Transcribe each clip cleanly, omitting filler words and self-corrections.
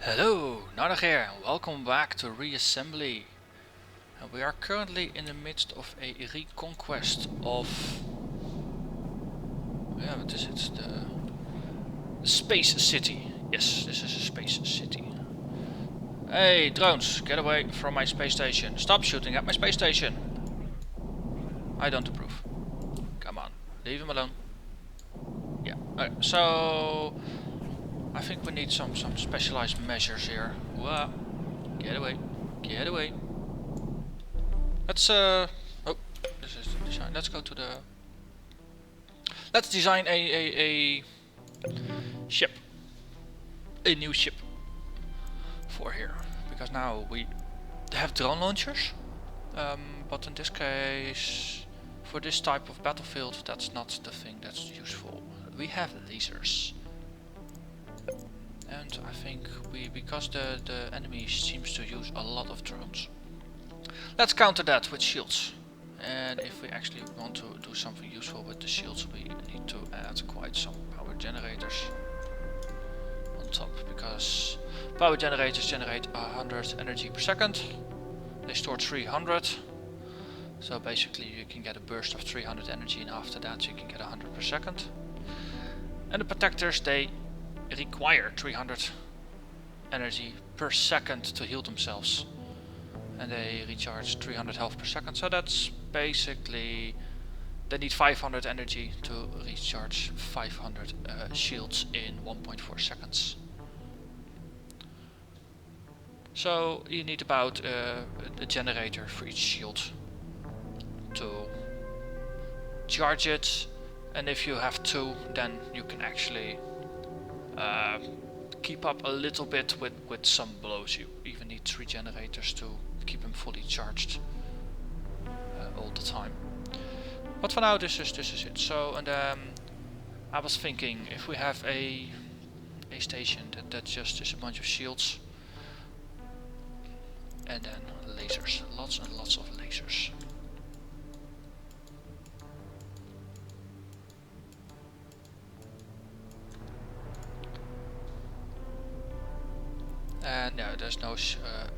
Hello, Narnach here, and welcome back to Reassembly. And we are currently in the midst of a reconquest of... yeah, what is it? The Space City. Yes, this is a Space City. Hey, drones, get away from my space station. Stop shooting at my space station. I don't approve. Come on, leave him alone. Yeah, so... I think we need some specialized measures here. Whoa. Get away. Get away. Let's oh, this is the design. Let's go to the... Let's design a ship. A new ship. For here. Because now we have drone launchers. But in this case, for this type of battlefield, that's not the thing that's useful. We have lasers. And I think because the enemy seems to use a lot of drones. Let's counter that with shields. And if we actually want to do something useful with the shields, we need to add quite some power generators on top, because power generators generate 100 energy per second. They store 300. So basically you can get a burst of 300 energy, and after that you can get 100 per second. And the protectors, they require 300 energy per second to heal themselves, and they recharge 300 health per second, so that's basically they need 500 energy to recharge 500 shields in 1.4 seconds. So you need about a generator for each shield to charge it, and if you have two, then you can actually keep up a little bit with some blows. You even need 3 generators to keep them fully charged all the time. But for now, this is it. So, and I was thinking, if we have a station that just is a bunch of shields, and then lasers, lots and lots of lasers. And yeah, there's no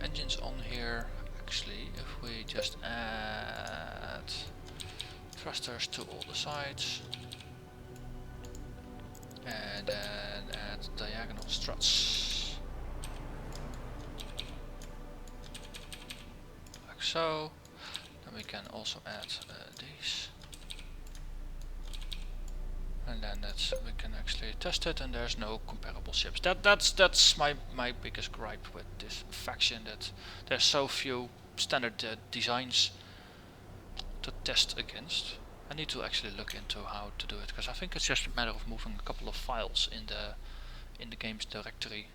engines on here. Actually, if we just add thrusters to all the sides, and then add diagonal struts, like so, then we can also add these. And then we can actually test it, and there's no comparable ships. That's my biggest gripe with this faction, that there's so few standard designs to test against. I need to actually look into how to do it, because I think it's just a matter of moving a couple of files in the game's directory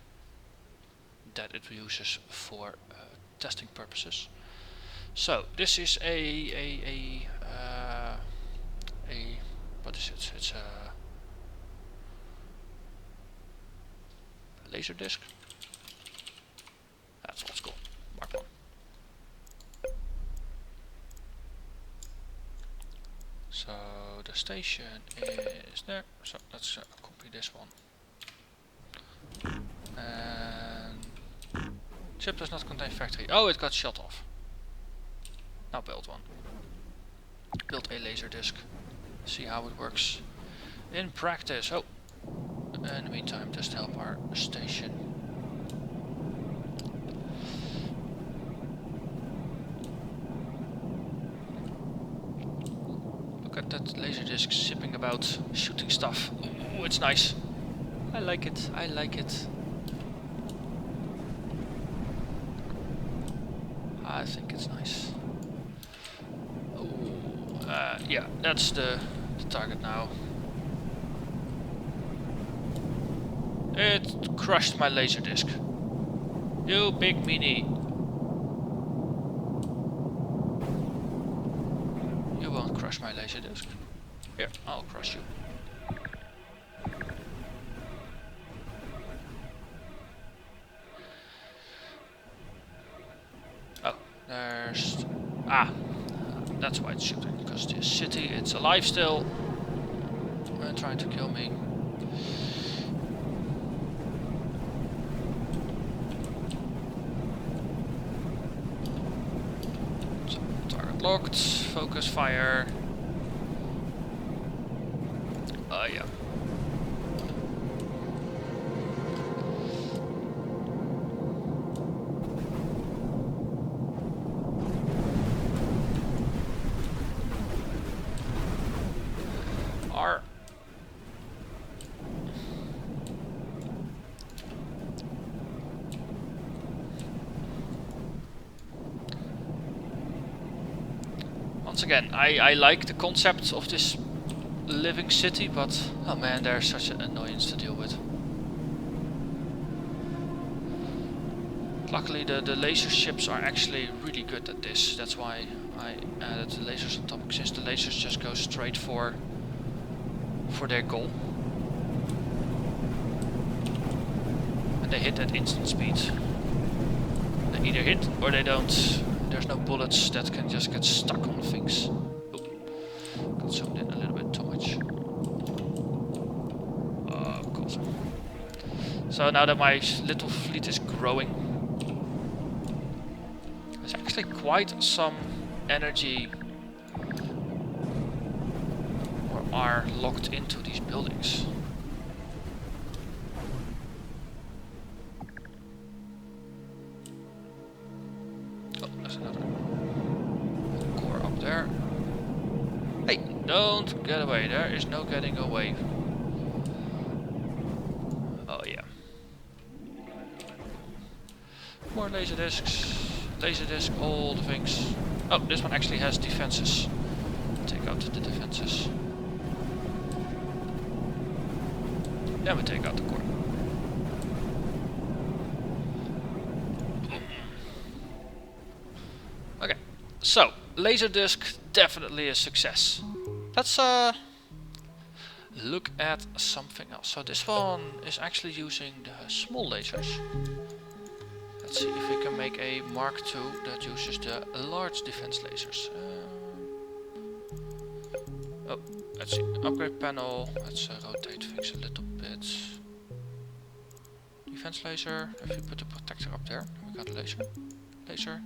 that it uses for testing purposes. So this is a what is it? It's a laser disc. That's what it's called. Mark 1. So the station is there. So let's copy this one. And ship does not contain factory. Oh, it got shut off. Now build one. Build a laser disc. See how it works in practice. Oh, in the meantime, just help our station. Look at that laser disc zipping about, shooting stuff. Oh, it's nice. I like it. I like it. I think it's nice. Yeah, that's the target now. It crushed my laser disc. You big meanie. You won't crush my laser disc. Here, I'll crush you. Oh, there's... that's why it's shooting, because this city, it's alive still. And trying to kill me. locked. Focus fire. Oh yeah. R. Once again, I like the concept of this living city, but oh man, there's such an annoyance to deal with. Luckily the laser ships are actually really good at this. That's why I added the lasers on top, since the lasers just go straight for their goal. And they hit at instant speed. They either hit or they don't. There's no bullets that can just get stuck on things. Oop. Got zoomed in a little bit too much. Oh, God. So now that my little fleet is growing, there's actually quite some energy are locked into these buildings. Oh, there's another core up there. Hey, don't get away. There is no getting away. Oh yeah. More laser discs. Laser disc, all the things. Oh, this one actually has defenses. Take out the defenses. Then we take out the core. Okay, so laser disc definitely a success. Let's look at something else. So this one is actually using the small lasers. Let's see if we can make a Mark II that uses the large defense lasers. Oh, let's see. Upgrade panel. Let's rotate things a little bit. Defense laser. If we put the protector up there, we got a laser. Laser.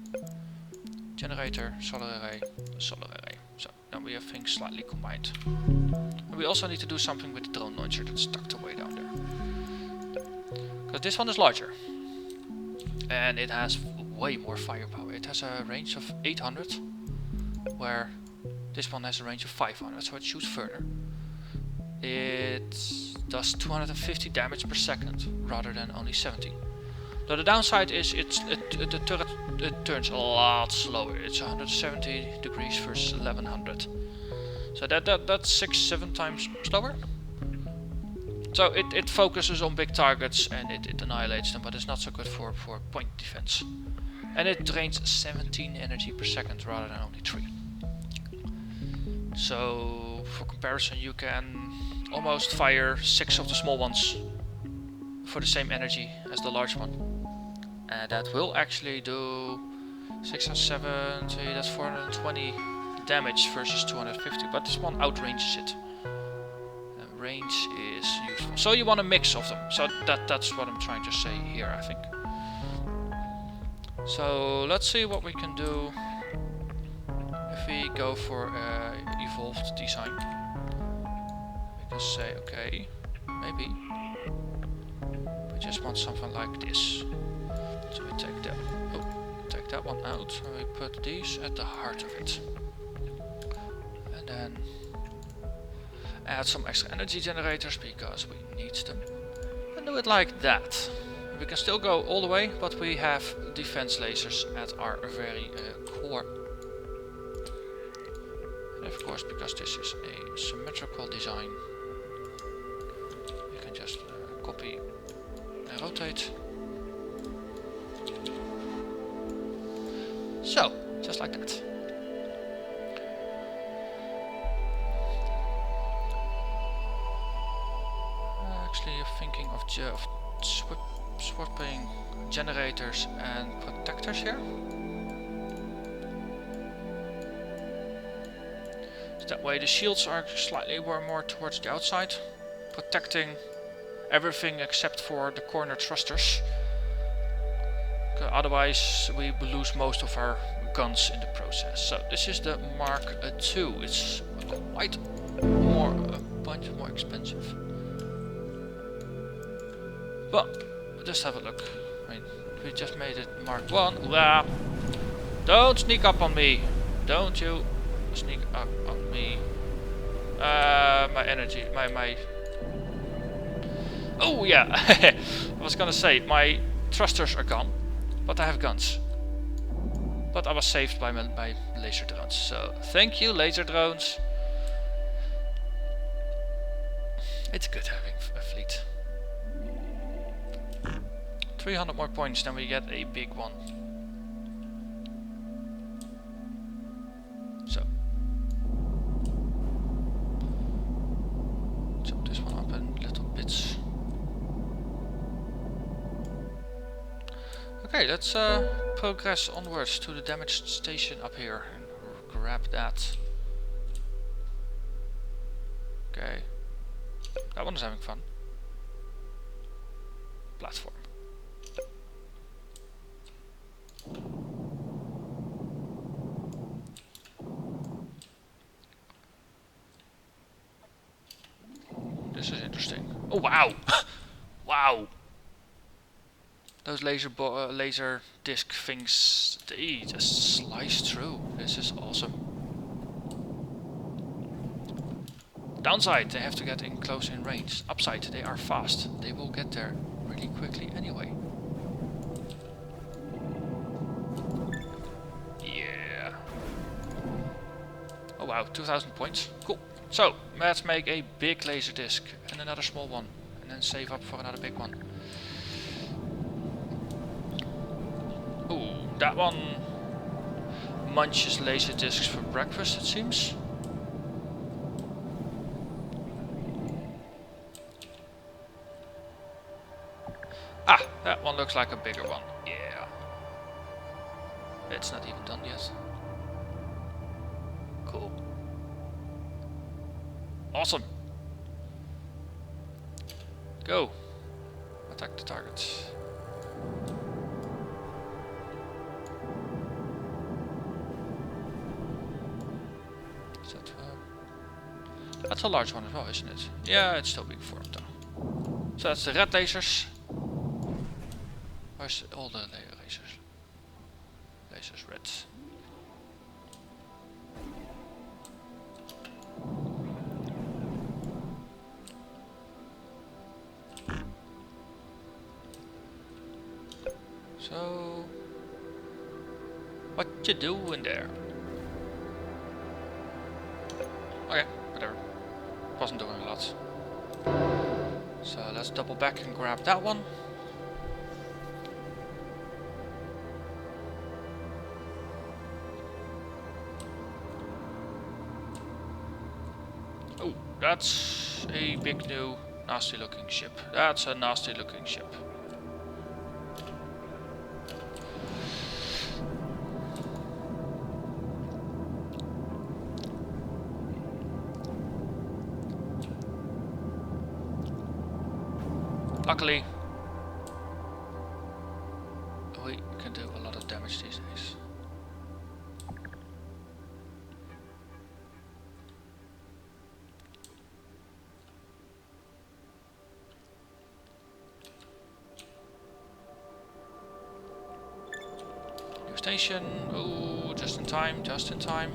Generator. Solar array. Solar array. So now we have things slightly combined. And we also need to do something with the drone launcher that's tucked away down there. Because this one is larger. And it has way more firepower. It has a range of 800, where this one has a range of 500, so it shoots further. It does 250 damage per second, rather than only 70. So the downside is the turret turns a lot slower. It's 170 degrees versus 1100. So that's 6-7 times slower. So it focuses on big targets and it annihilates them, but it's not so good for point defense. And it drains 17 energy per second rather than only 3. So for comparison, you can almost fire 6 of the small ones for the same energy as the large one. And that will actually do 670, that's 420 damage versus 250, but this one outranges it. Range is useful. So you want a mix of them. So that's what I'm trying to say here, I think. So let's see what we can do if we go for evolved design. We can say, okay, maybe we just want something like this. So we take that one out and we put these at the heart of it. And then add some extra energy generators because we need them. And do it like that. We can still go all the way, but we have defense lasers at our very core. And of course, because this is a symmetrical design, you can just copy and rotate. So, just like that. Actually, thinking of swapping generators and protectors here. So that way the shields are slightly more towards the outside, protecting everything except for the corner thrusters. Otherwise we lose most of our guns in the process. So this is the Mark II. It's quite more a bunch more expensive. But just have a look. I mean, we just made it Mark 1. Wow. Don't sneak up on me. Don't you sneak up on me. My energy, my... Oh yeah, I was gonna say, my thrusters are gone, but I have guns. But I was saved by my laser drones, so thank you laser drones. It's good having a fleet. 300 more points, then we get a big one. So. Chop this one up in little bits. Okay, let's progress onwards to the damaged station up here and grab that. Okay. That one is having fun. Platform. This is interesting. Oh wow! Wow! Those laser disc things, they just slice through. This is awesome. Downside, they have to get in close in range. Upside, they are fast. They will get there really quickly anyway. Yeah. Oh wow, 2000 points. Cool. So, let's make a big laser disc and another small one. And then save up for another big one. Ooh, that one munches laser discs for breakfast, it seems. Ah, that one looks like a bigger one. Yeah. It's not even done yet. Cool. Awesome. Go. Attack the targets. Is that, that's a large one as well, isn't it? Yeah, it's still being formed though. So that's the red lasers. Where's all the lasers? Lasers red. So, what you doing there? Okay, whatever. Wasn't doing a lot. So let's double back and grab that one. Oh, that's a big new nasty looking ship. That's a nasty looking ship. Luckily, we can do a lot of damage these days. New station. Ooh, just in time, just in time.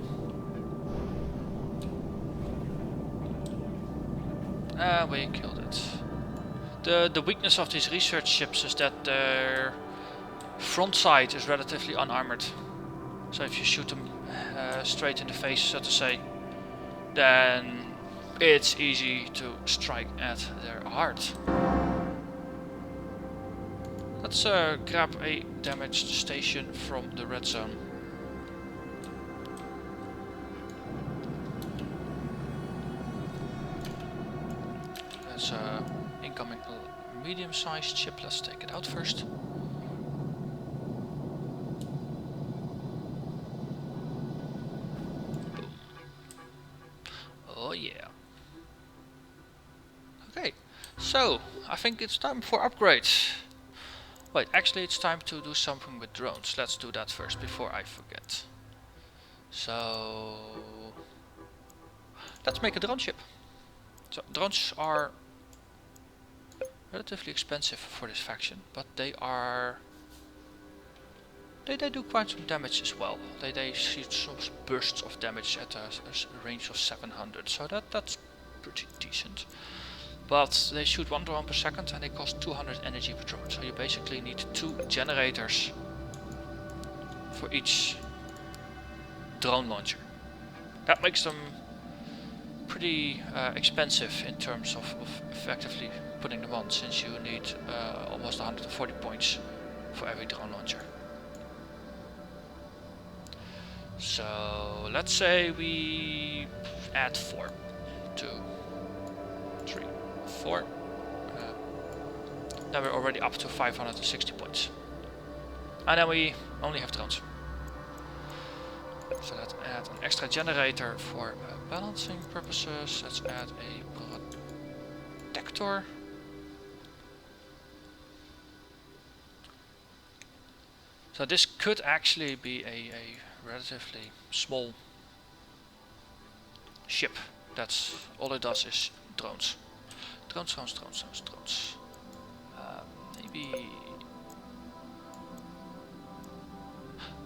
We killed it. The weakness of these research ships is that their front side is relatively unarmored. So if you shoot them straight in the face, so to say, then it's easy to strike at their heart. Let's grab a damaged station from the red zone. There's incoming medium-sized ship. Let's take it out first. Boom. Oh yeah. Okay, so I think it's time for upgrades. Wait, actually it's time to do something with drones. Let's do that first before I forget. So let's make a drone ship. So drones are relatively expensive for this faction, but they do quite some damage as well. They shoot some bursts of damage at a range of 700, so that's pretty decent. But they shoot 1 drone per second and they cost 200 energy per drone, so you basically need 2 generators for each drone launcher. That makes them pretty expensive in terms of effectively putting them on, since you need almost 140 points for every drone launcher. So let's say we add 4, 2, 3, 4. Then we're already up to 560 points. And then we only have drones. So let's add an extra generator for balancing purposes. Let's add a protector. So this could actually be a relatively small ship. That's all it does is drones. Drones. Maybe...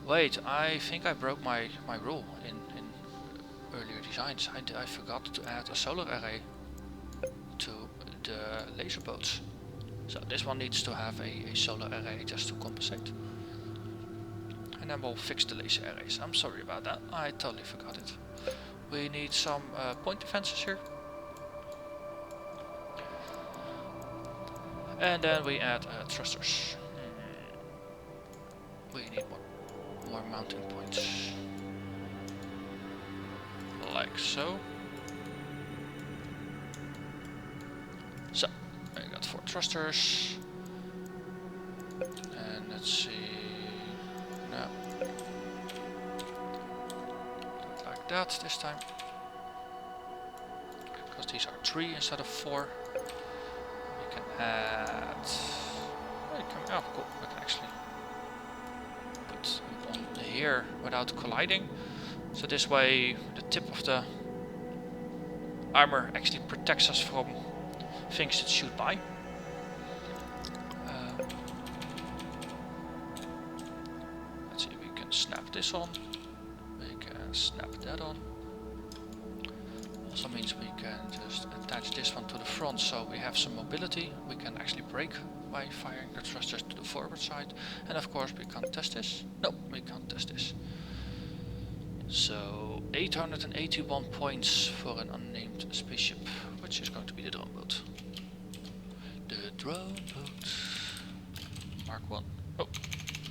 Wait, I think I broke my rule in earlier designs. I forgot to add a solar array to the laser boats. So this one needs to have a solar array just to compensate. And then we'll fix the laser arrays. I'm sorry about that, I totally forgot it. We need some point defenses here. And then we add thrusters. We need more mounting points. Like so. So, I got 4 thrusters. And let's see... No. Not like that this time. Because these are 3 instead of 4. We can add... Oh, cool. We can actually put them on here without colliding. So this way the tip of the armor actually protects us from things that shoot by. Let's see, we can snap this on. We can snap that on. Also means we can just attach this one to the front so we have some mobility. We can actually brake by firing the thrusters to the forward side. And of course we can't test this. No, we can't test this. So 881 points for an unnamed spaceship, which is going to be the drone boat. The drone boat. Mark 1. Oh,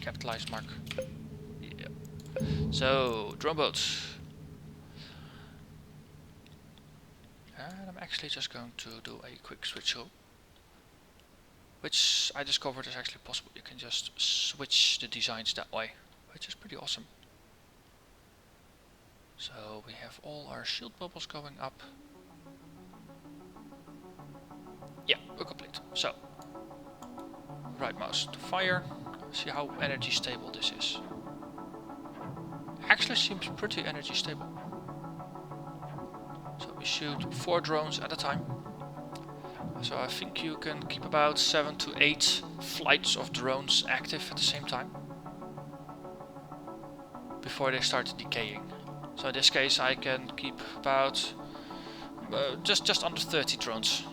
capitalized mark. Yeah. So, drone boats. And I'm actually just going to do a quick switch through. Which I discovered is actually possible. You can just switch the designs that way, which is pretty awesome. So we have all our shield bubbles going up. Yeah, we're complete. So, right mouse to fire. See how energy stable this is. Actually seems pretty energy stable. So we shoot 4 drones at a time. So I think you can keep about 7 to 8 flights of drones active at the same time. Before they start decaying. So in this case I can keep about just under 30 drones.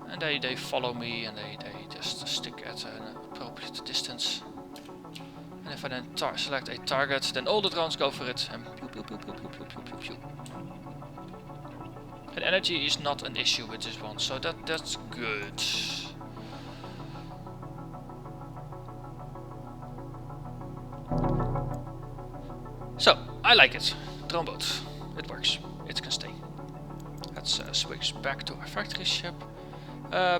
And they follow me and they just stick at an appropriate distance. And if I then select a target, then all the drones go for it and pew pew pew pew pew pew pew pew pew. And energy is not an issue with this one, so that's good. So, I like it. Drone boat. It works. It can stay. Let's switch back to our factory ship.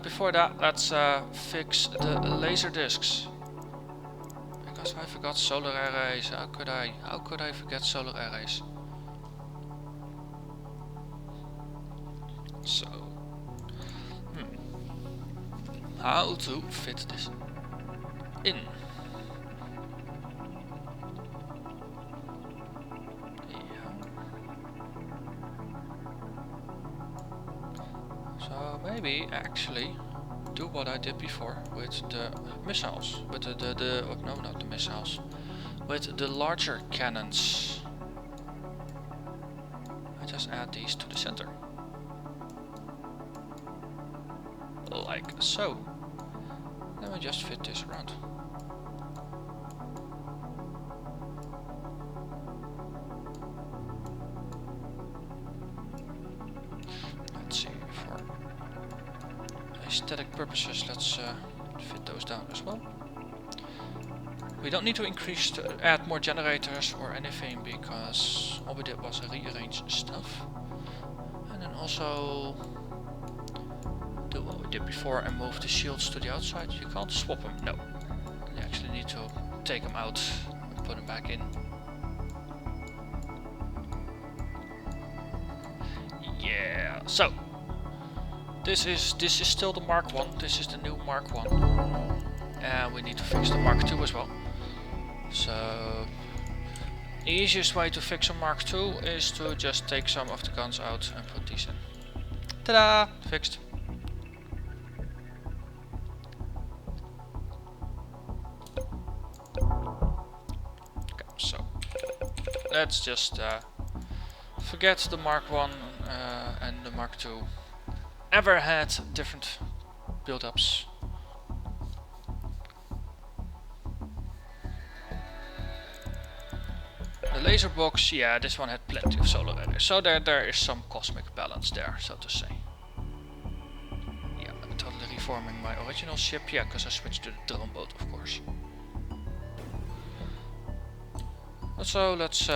Before that, let's fix the laser discs. Because I forgot solar arrays. How could I forget solar arrays? So, how to fit this in. So maybe actually do what I did before with the missiles, with oh, no, not the missiles, with the larger cannons. I just add these to the center, like so. Then we just fit this around. Let's see, for aesthetic purposes, let's fit those down as well. We don't need to add more generators or anything, because all we did was rearrange stuff. And then also do what we did before and move the shields to the outside. You can't swap them, no. You actually need to take them out and put them back in. Yeah, so this is still the Mark 1, this is the new Mark 1. And we need to fix the Mark 2 as well. So the easiest way to fix a Mark 2 is to just take some of the guns out and put these in. Ta-da! Fixed. Okay, so let's just forget the Mark 1 and the Mark 2 ever had different build-ups. The laser box, yeah, this one had plenty of solar array, so there is some cosmic balance there, so to say. Yeah, I'm totally reforming my original ship, yeah, because I switched to the drone boat, of course. So let's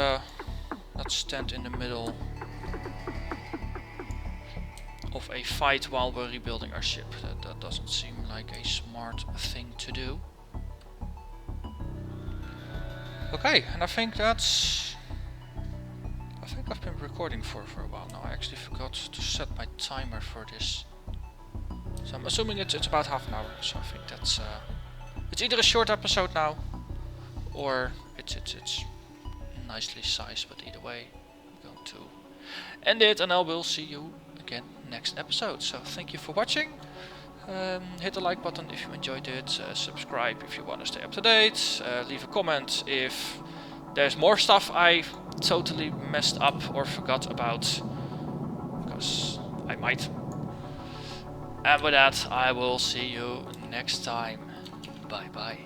stand in the middle of a fight while we're rebuilding our ship. That doesn't seem like a smart thing to do. Okay, and I think I've been recording for a while now. I actually forgot to set my timer for this. So I'm assuming it's about half an hour, so I think that's it's either a short episode now or it's nicely sized, but either way I'm going to end it and I will see you again next episode. So thank you for watching. Hit the like button if you enjoyed it, subscribe if you want to stay up to date, leave a comment if there's more stuff I totally messed up or forgot about, because I might. And with that, I will see you next time. Bye bye.